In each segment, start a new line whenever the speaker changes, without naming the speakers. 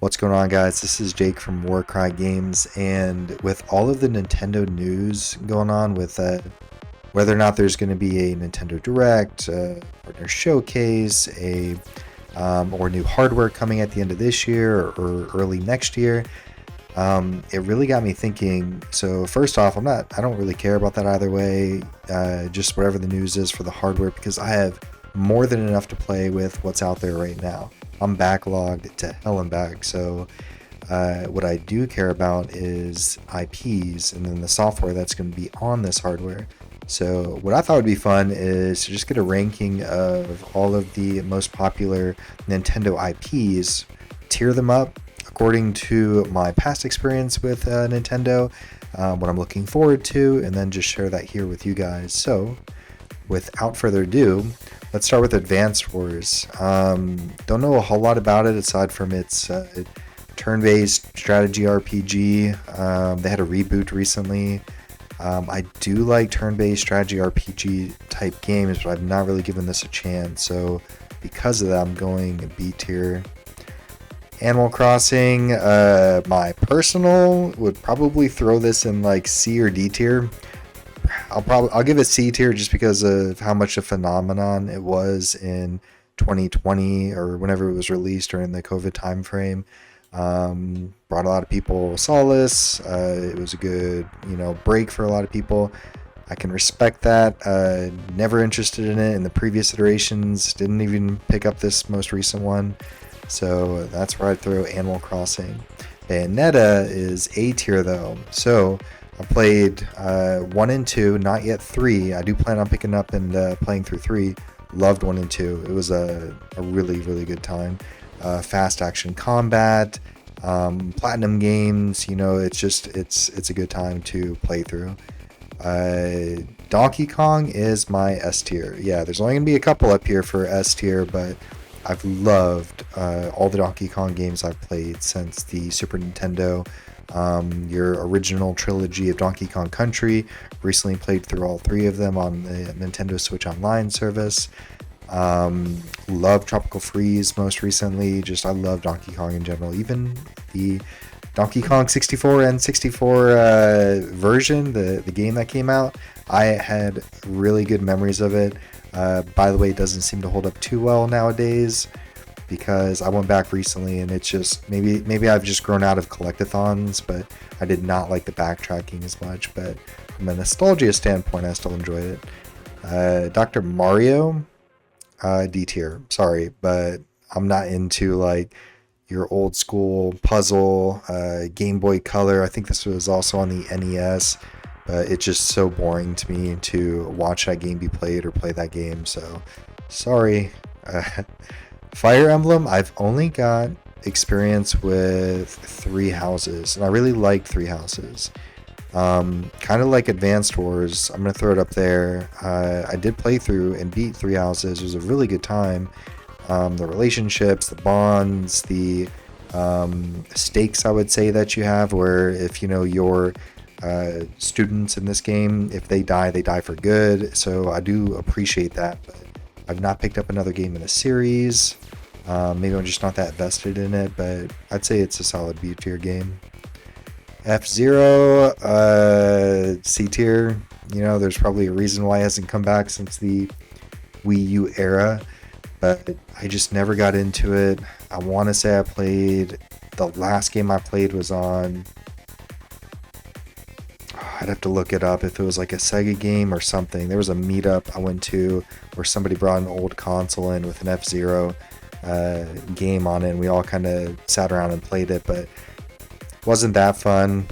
What's going on, guys? This is Jake from Warcry Games, and with all of the Nintendo news going on with whether or not there's going to be a Nintendo Direct, partner showcase, or new hardware coming at the end of this year or early next year, it really got me thinking. So first off, I don't really care about that either way. Just whatever the news is for the hardware, because I have more than enough to play with what's out there right now. I'm backlogged to hell and back. So what I do care about is IPs and then the software that's going to be on this hardware. So what I thought would be fun is to just get a ranking of all of the most popular Nintendo IPs, tier them up according to my past experience with Nintendo, what I'm looking forward to, and then just share that here with you guys. So without further ado, let's start with Advance Wars. Don't know a whole lot about it aside from its turn-based strategy RPG. They had a reboot recently. I do like turn-based strategy RPG type games, but I've not really given this a chance. So because of that, I'm going B tier. Animal Crossing, my personal would probably throw this in like C or D tier. I'll give it C tier just because of how much a phenomenon it was in 2020 or whenever it was released during the COVID time frame. Brought a lot of people solace. It was a good, break for a lot of people. I can respect that. Never interested in it in the previous iterations. Didn't even pick up this most recent one. So that's where I'd throw Animal Crossing. Bayonetta is A tier though. So I played 1 and 2, not yet 3. I do plan on picking up and playing through 3. Loved 1 and 2. It was a really, really good time. Fast action combat, platinum games. It's a good time to play through. Donkey Kong is my S tier. Yeah, there's only gonna be a couple up here for S tier, but I've loved all the Donkey Kong games I've played since the Super Nintendo. Your original trilogy of Donkey Kong Country. Recently played through all 3 of them on the Nintendo Switch Online service. Love Tropical Freeze most recently. I love Donkey Kong in general. Even the Donkey Kong 64 and 64 version, the game that came out, I had really good memories of it. By the way, it doesn't seem to hold up too well nowadays, because I went back recently and it's just maybe I've just grown out of collectathons, but I did not like the backtracking as much. But from a nostalgia standpoint, I still enjoyed it. Dr. Mario, D tier. Sorry, but I'm not into like your old school puzzle, Game Boy Color. I think this was also on the NES, but it's just so boring to me to watch that game be played or play that game. So sorry. Fire Emblem, I've only got experience with 3 Houses, and I really like 3 Houses. Kind of like Advanced Wars, I'm going to throw it up there. I did play through and beat 3 Houses. It was a really good time. The relationships, the bonds, the stakes, I would say, that you have, where if your students in this game, if they die for good. So I do appreciate that, but I've not picked up another game in the series. Maybe I'm just not that vested in it, but I'd say it's a solid B tier game. F-Zero, C tier. There's probably a reason why it hasn't come back since the Wii U era, but I just never got into it. I want to say the last game I played was on, I'd have to look it up if it was like a Sega game or something. There was a meetup I went to where somebody brought an old console in with an F-Zero game on it, and we all kind of sat around and played it, but wasn't that fun.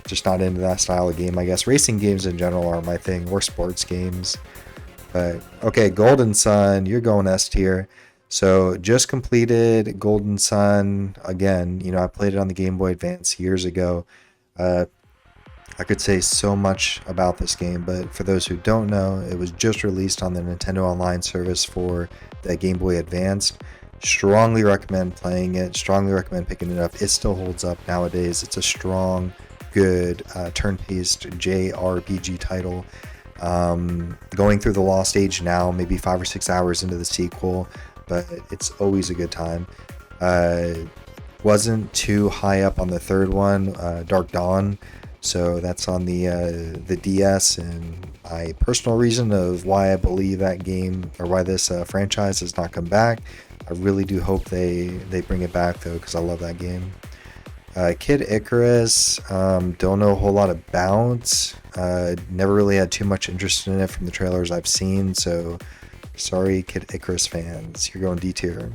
Just not into that style of game, I guess. Racing games in general aren't my thing, or sports games. But okay, Golden Sun, you're going S tier. So just completed Golden Sun again. I played it on the Game Boy Advance years ago. I could say so much about this game, but for those who don't know, it was just released on the Nintendo Online service for the Game Boy Advance. Strongly recommend playing it. Strongly recommend picking it up. It still holds up nowadays. It's a strong, good turn-based JRPG title. Going through the Lost Age now, maybe 5 or 6 hours into the sequel, but it's always a good time. wasn't too high up on the third one, Dark Dawn. So that's on the DS, and my personal reason of why I believe that game or why this franchise has not come back. I really do hope they bring it back though, because I love that game. Kid Icarus, don't know a whole lot about. Never really had too much interest in it from the trailers I've seen, so sorry, Kid Icarus fans. You're going D tier.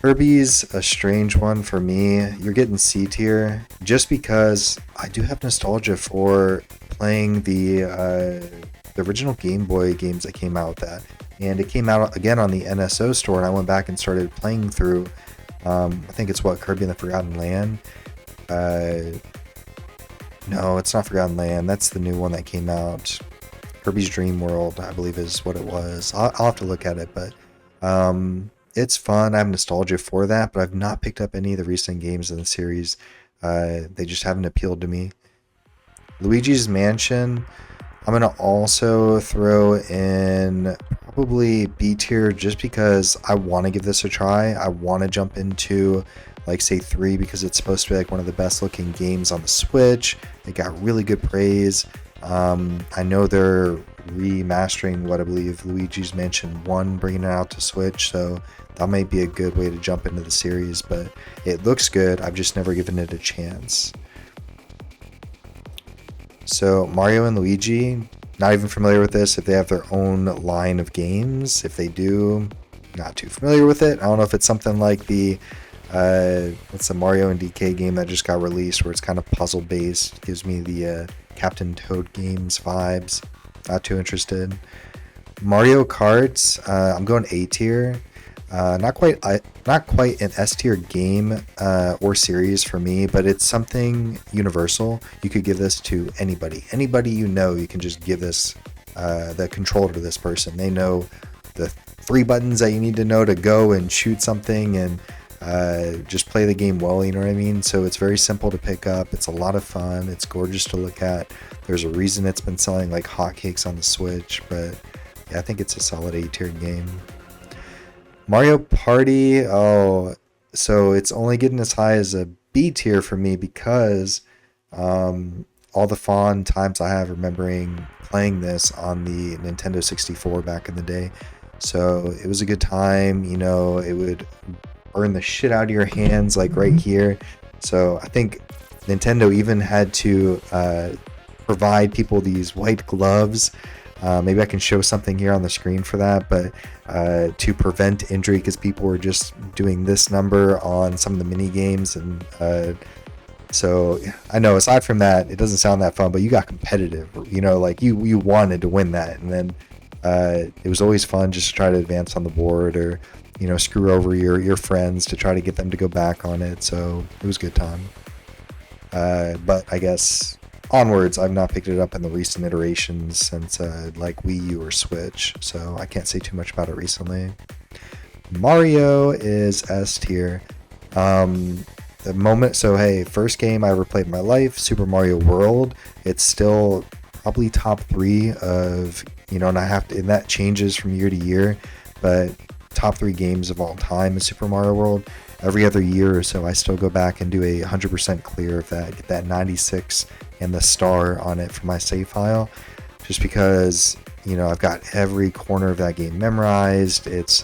Kirby's a strange one for me. You're getting C tier just because I do have nostalgia for playing the original Game Boy games that came out with that. And it came out again on the NSO store, and I went back and started playing through. I think it's Kirby and the Forgotten Land. No, it's not Forgotten Land. That's the new one that came out. Kirby's Dream World, I believe, is what it was. I'll have to look at it, but it's fun. I have nostalgia for that, but I've not picked up any of the recent games in the series. They just haven't appealed to me. Luigi's Mansion, I'm going to also throw in probably B tier just because I want to give this a try. I want to jump into, like, say 3 because it's supposed to be like one of the best looking games on the Switch. It got really good praise. I know they're remastering what I believe Luigi's Mansion 1, bringing it out to Switch, so that might be a good way to jump into the series, but it looks good. I've just never given it a chance. So Mario and Luigi, not even familiar with this. If they have their own line of games, if they do, not too familiar with it. I don't know if it's something like the what's the Mario and DK game that just got released, where it's kind of puzzle based. Gives me the Captain Toad games vibes. Not too interested. Mario Kart, I'm going A tier. Not quite an S tier game or series for me, but it's something universal. You could give this to anybody. Anybody you know, you can just give this the controller to this person. They know the 3 buttons that you need to know to go and shoot something and just play the game well, you know what I mean? So it's very simple to pick up. It's a lot of fun. It's gorgeous to look at. There's a reason it's been selling like hotcakes on the Switch, but yeah, I think it's a solid A tier game. Mario Party, so it's only getting as high as a B tier for me because all the fond times I have remembering playing this on the Nintendo 64 back in the day. So it was a good time, you know, it would burn the shit out of your hands like right here. So I think Nintendo even had to provide people these white gloves. Maybe I can show something here on the screen for that, but to prevent injury, because people were just doing this number on some of the mini games, and so I know aside from that, it doesn't sound that fun, but you got competitive, you know, like you wanted to win that, and then it was always fun just to try to advance on the board, or you know, screw over your friends to try to get them to go back on it. So it was a good time. But I guess onwards, I've not picked it up in the recent iterations since like Wii U or Switch, so I can't say too much about it recently. Mario is S tier. The moment, so hey, first game I ever played in my life, Super Mario World. It's still probably top 3 of, you know, and and that changes from year to year, but top 3 games of all time in Super Mario World. Every other year or so, I still go back and do a 100% clear of that, get that 96 and the star on it for my save file, just because, you know, I've got every corner of that game memorized. It's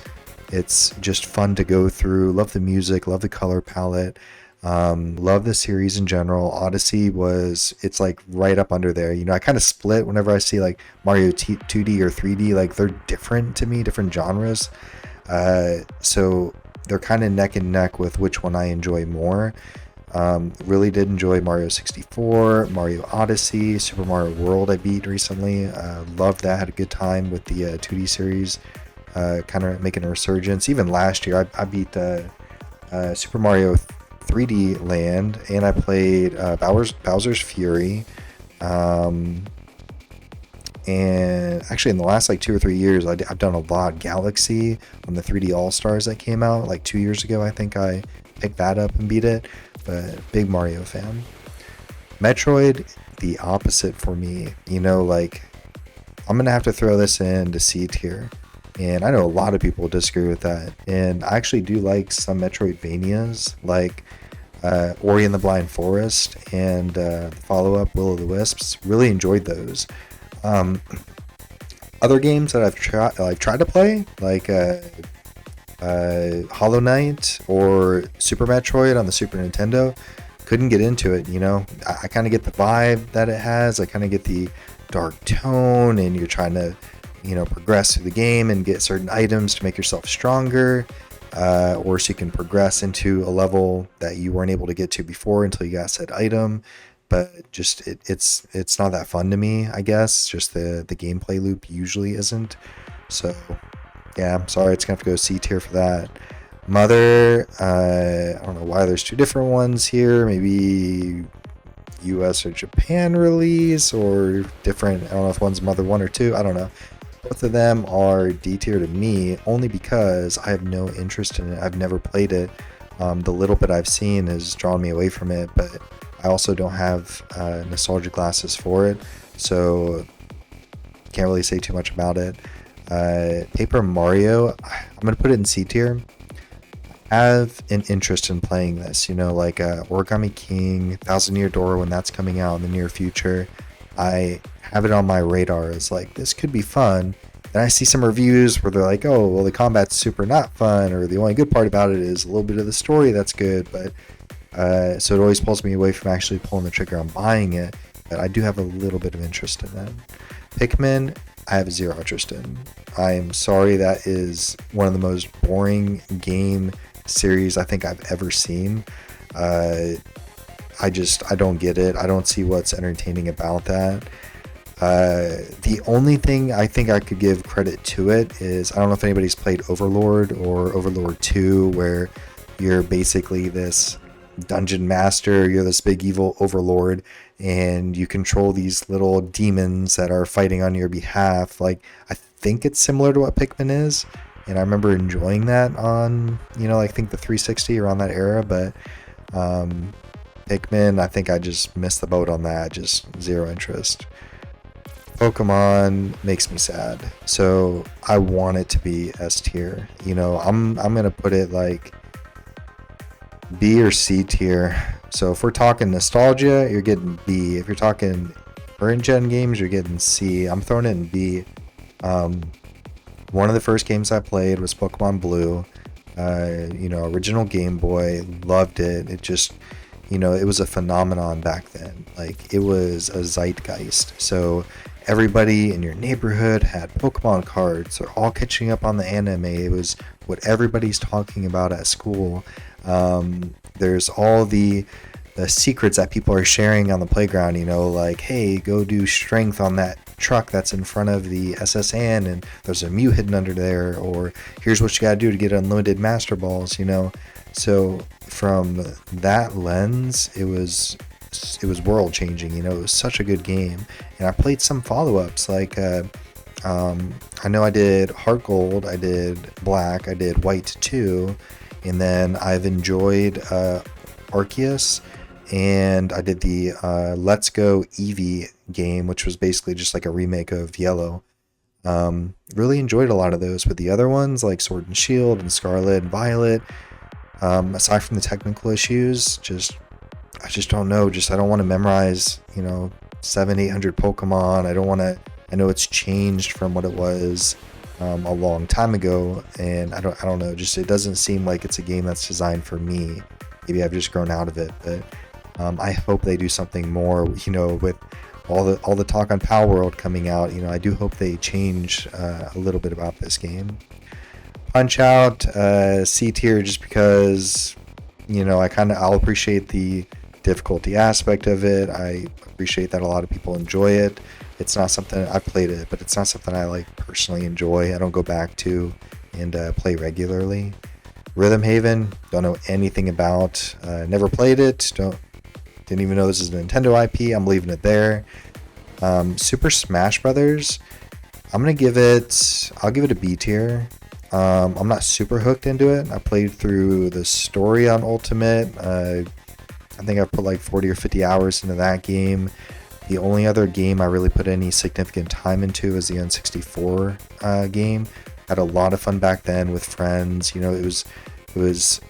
just fun to go through. Love the music, love the color palette, love the series in general. Odyssey it's like right up under there. You know, I kind of split whenever I see like Mario 2D or 3D, like they're different to me, different genres. So they're kind of neck and neck with which one I enjoy more. Really did enjoy Mario 64, Mario Odyssey, Super Mario World I beat recently. Loved that, had a good time with the 2D series, kind of making a resurgence. Even last year, I beat Super Mario 3D Land, and I played Bowser's Fury. And actually in the last like 2 or 3 years, I've done a lot. Galaxy on the 3D All-Stars that came out like 2 years ago, I think I picked that up and beat it. But big Mario fan. Metroid, the opposite for me. You know, like I'm gonna have to throw this in to C tier. And I know a lot of people disagree with that. And I actually do like some Metroidvanias, like Ori and the Blind Forest and the follow-up Will o' the Wisps. Really enjoyed those. Um, Other games that I've tried to play, like Hollow Knight or Super Metroid on the Super Nintendo, couldn't get into it. I kind of get the vibe that it has. I kind of get the dark tone, and you're trying to progress through the game and get certain items to make yourself stronger, or so you can progress into a level that you weren't able to get to before until you got said item. But just it's not that fun to me, I guess. Just the gameplay loop usually isn't. So yeah, I'm sorry, it's gonna have to go C tier for that. Mother, I don't know why there's two different ones here. Maybe US or Japan release, or different. I don't know if one's Mother 1 or 2. I don't know. Both of them are D tier to me, only because I have no interest in it. I've never played it. The little bit I've seen has drawn me away from it, but I also don't have nostalgia glasses for it, so can't really say too much about it. Paper Mario, I'm gonna put it in C tier. I have an interest in playing this, like Origami King, Thousand Year Door, when that's coming out in the near future. I have it on my radar as like, this could be fun. And I see some reviews where they're like, oh, well, the combat's super not fun, or the only good part about it is a little bit of the story that's good, but so it always pulls me away from actually pulling the trigger on buying it. But I do have a little bit of interest in that. Pikmin, I have zero interest in. I am sorry, that is one of the most boring game series I think I've ever seen. I don't get it. I don't see what's entertaining about that. The only thing I think I could give credit to it is, I don't know if anybody's played Overlord or Overlord 2, where you're basically this dungeon master, you're this big evil overlord, and you control these little demons that are fighting on your behalf. Like, I think it's similar to what Pikmin is, and I remember enjoying that on, I think the 360 around that era, but Pikmin, I think I just missed the boat on that. Just zero interest. Pokemon makes me sad, so I want it to be S tier. I'm gonna put it like B or C tier. So if we're talking nostalgia, you're getting B. If you're talking current gen games, you're getting C. I'm throwing it in B. One of the first games I played was Pokemon Blue. Original Game Boy. Loved it. It just, it was a phenomenon back then. Like, it was a zeitgeist. So everybody in your neighborhood had Pokemon cards. They're all catching up on the anime. It was what everybody's talking about at school. There's all the secrets that people are sharing on the playground, like, hey, go do strength on that truck that's in front of the SS Anne, and there's a Mew hidden under there, or here's what you gotta do to get unlimited Master Balls, So from that lens, it was world changing. It was such a good game. And I played some follow-ups, like I know I did Heart Gold, I did Black, I did White 2, and then I've enjoyed Arceus, and I did the Let's Go Eevee game, which was basically just like a remake of Yellow. Really enjoyed a lot of those, but the other ones like Sword and Shield and Scarlet and Violet, aside from the technical issues, I just don't know. I don't want to memorize, 700-800 Pokemon. I know it's changed from what it was a long time ago, and I don't know. It doesn't seem like it's a game that's designed for me. Maybe I've just grown out of it, but I hope they do something more. With all the talk on Power World coming out, I do hope they change a little bit about this game. Punch Out, C tier, just because I'll appreciate the difficulty aspect of it. I appreciate that a lot of people enjoy it. It's not something I've played it, but it's not something I like personally enjoy. I don't go back to and play regularly. Rhythm Haven, don't know anything about. Never played it. Didn't even know this is a Nintendo IP. I'm leaving it there. Super Smash Brothers, I'll give it a B tier. I'm not super hooked into it. I played through the story on Ultimate. I think I put like 40 or 50 hours into that game. The only other game I really put any significant time into is the N64 game. Had a lot of fun back then with friends. It was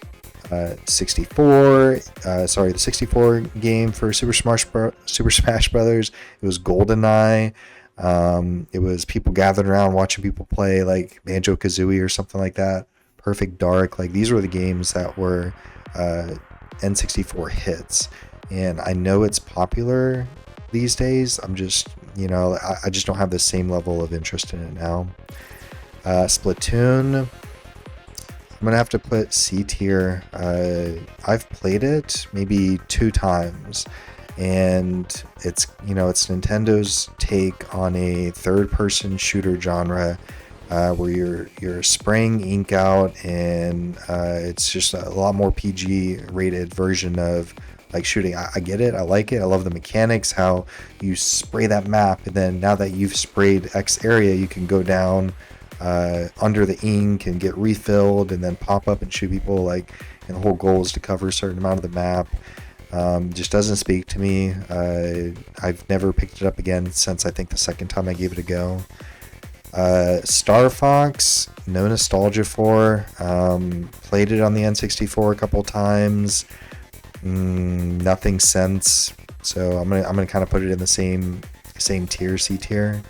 64. The 64 game for Super Smash Brothers. It was GoldenEye. It was people gathered around watching people play like Banjo Kazooie or something like that. Perfect Dark. Like these were the games that were N64 hits. And I know it's popular these days. I'm just, I just don't have the same level of interest in it now. Splatoon, I'm gonna have to put C tier. I've played it maybe 2 times, and it's Nintendo's take on a third-person shooter genre, where you're spraying ink out, and it's just a lot more PG rated version of like shooting. I get it. I like it. I love the mechanics, how you spray that map, and then now that you've sprayed X area, you can go down under the ink and get refilled and then pop up and shoot people, and the whole goal is to cover a certain amount of the map. Just doesn't speak to me. I've never picked it up again since I think the second time I gave it a go. Star Fox, no nostalgia for. Played it on the N64 a couple times. Nothing since. So I'm gonna kind of put it in the same tier, C tier.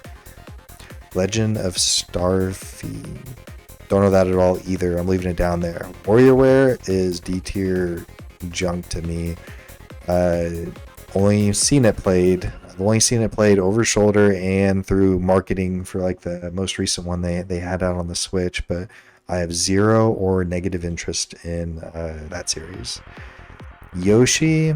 Legend of Starfy. Don't know that at all either. I'm leaving it down there. WarioWare is D tier junk to me. I've only seen it played over shoulder and through marketing for like the most recent one they had out on the Switch, but I have zero or negative interest in that series. Yoshi,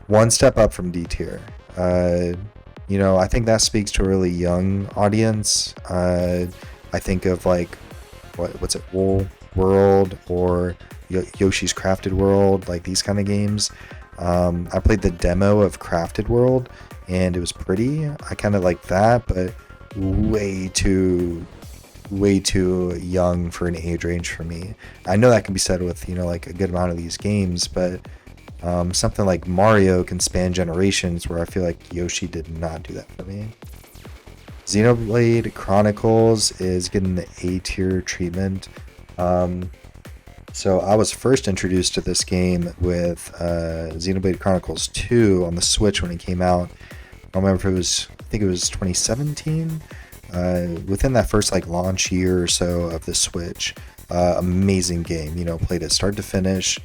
one step up from D tier. I think that speaks to a really young audience. I think of like, what's it, Wool World or Yoshi's Crafted World, like these kind of games. I played the demo of Crafted World, and it was pretty. I kind of like that, but way too young for an age range for me. I know that can be said with, like a good amount of these games, but something like Mario can span generations, where I feel like Yoshi did not do that for me. Xenoblade Chronicles is getting the A tier treatment. So I was first introduced to this game with Xenoblade Chronicles 2 on the Switch when it came out. I don't remember if I think it was 2017. Within that first launch year or so of the Switch. Amazing game, played it start to finish.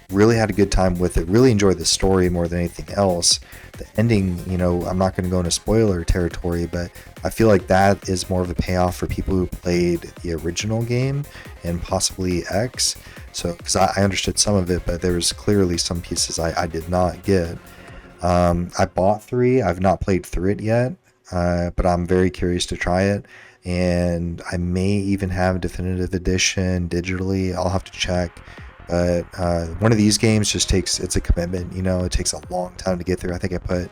Really had a good time with it. Really enjoyed the story more than anything else. The ending, I'm not going to go into spoiler territory, but I feel like that is more of a payoff for people who played the original game and possibly X. So, because I understood some of it, but there was clearly some pieces I did not get. I bought 3. I've not played through it yet, but I'm very curious to try it. And I may even have Definitive Edition digitally. I'll have to check. But one of these games it's a commitment, it takes a long time to get through. I think I put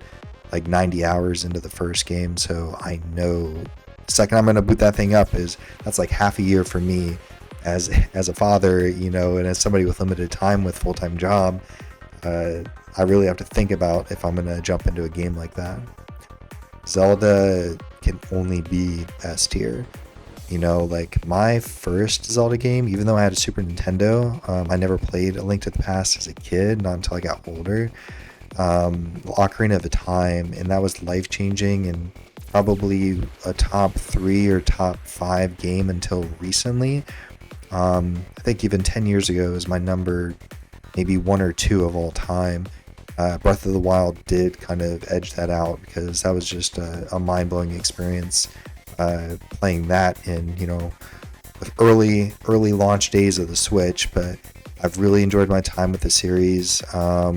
90 hours into the first game, so I know the second I'm going to boot that thing up that's like half a year for me as a father, and as somebody with limited time with full-time job. I really have to think about if I'm going to jump into a game like that. Zelda can only be S tier. My first Zelda game, even though I had a Super Nintendo, I never played A Link to the Past as a kid, not until I got older. Ocarina of Time, and that was life-changing and probably a top 3 or top 5 game until recently. I think even 10 years ago is my number, maybe 1 or 2 of all time. Breath of the Wild did kind of edge that out, because that was just a mind-blowing experience. Playing that in with early launch days of the Switch, but I've really enjoyed my time with the series. I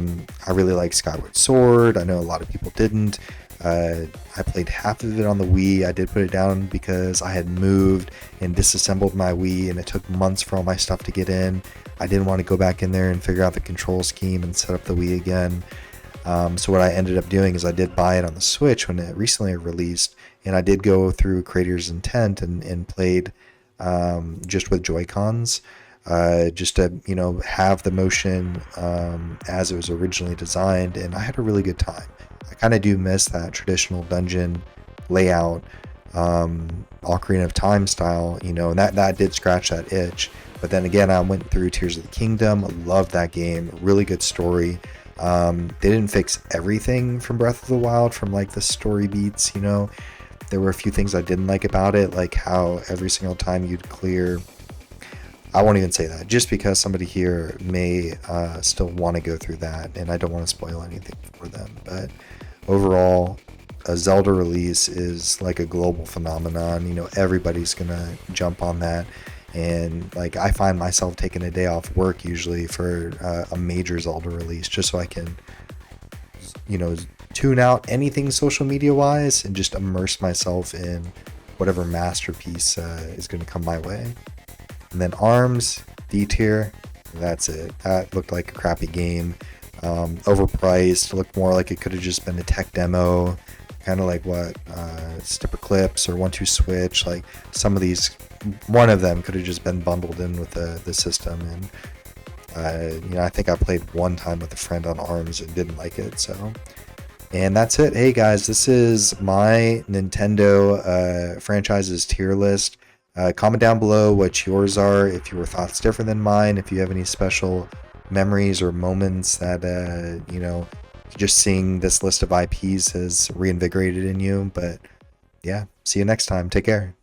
really like Skyward Sword. I know a lot of people didn't. I played half of it on the Wii. I did put it down because I had moved and disassembled my Wii, and it took months for all my stuff to get in. I didn't want to go back in there and figure out the control scheme and set up the Wii again. So what I ended up doing is I did buy it on the Switch when it recently released, and I did go through Creator's Intent and played just with Joy-Cons, just to have the motion as it was originally designed, and I had a really good time. I kind of do miss that traditional dungeon layout, Ocarina of Time style, and that did scratch that itch. But then again, I went through Tears of the Kingdom. Loved that game. Really good story. They didn't fix everything from Breath of the Wild, from like the story beats. There were a few things I didn't like about it, like how every single time you'd clear. I won't even say that, just because somebody here may still want to go through that, and I don't want to spoil anything for them. But overall, a Zelda release is like a global phenomenon. Everybody's gonna jump on that, and like I find myself taking a day off work usually for a major Zelda release, just so I can, you know, tune out anything social media wise and just immerse myself in whatever masterpiece is gonna come my way. And then ARMS, D tier, that's it. That looked like a crappy game. Overpriced, looked more like it could have just been a tech demo, kind of like what Stipper Clips or 1-2-Switch. Like some of these, one of them could have just been bundled in with the system. And I think I played one time with a friend on ARMS and didn't like it. So, and that's it. Hey guys, this is my Nintendo franchises tier list. Comment down below what yours are, if your thoughts different than mine, if you have any special memories or moments that, just seeing this list of IPs has reinvigorated in you. But yeah, see you next time. Take care.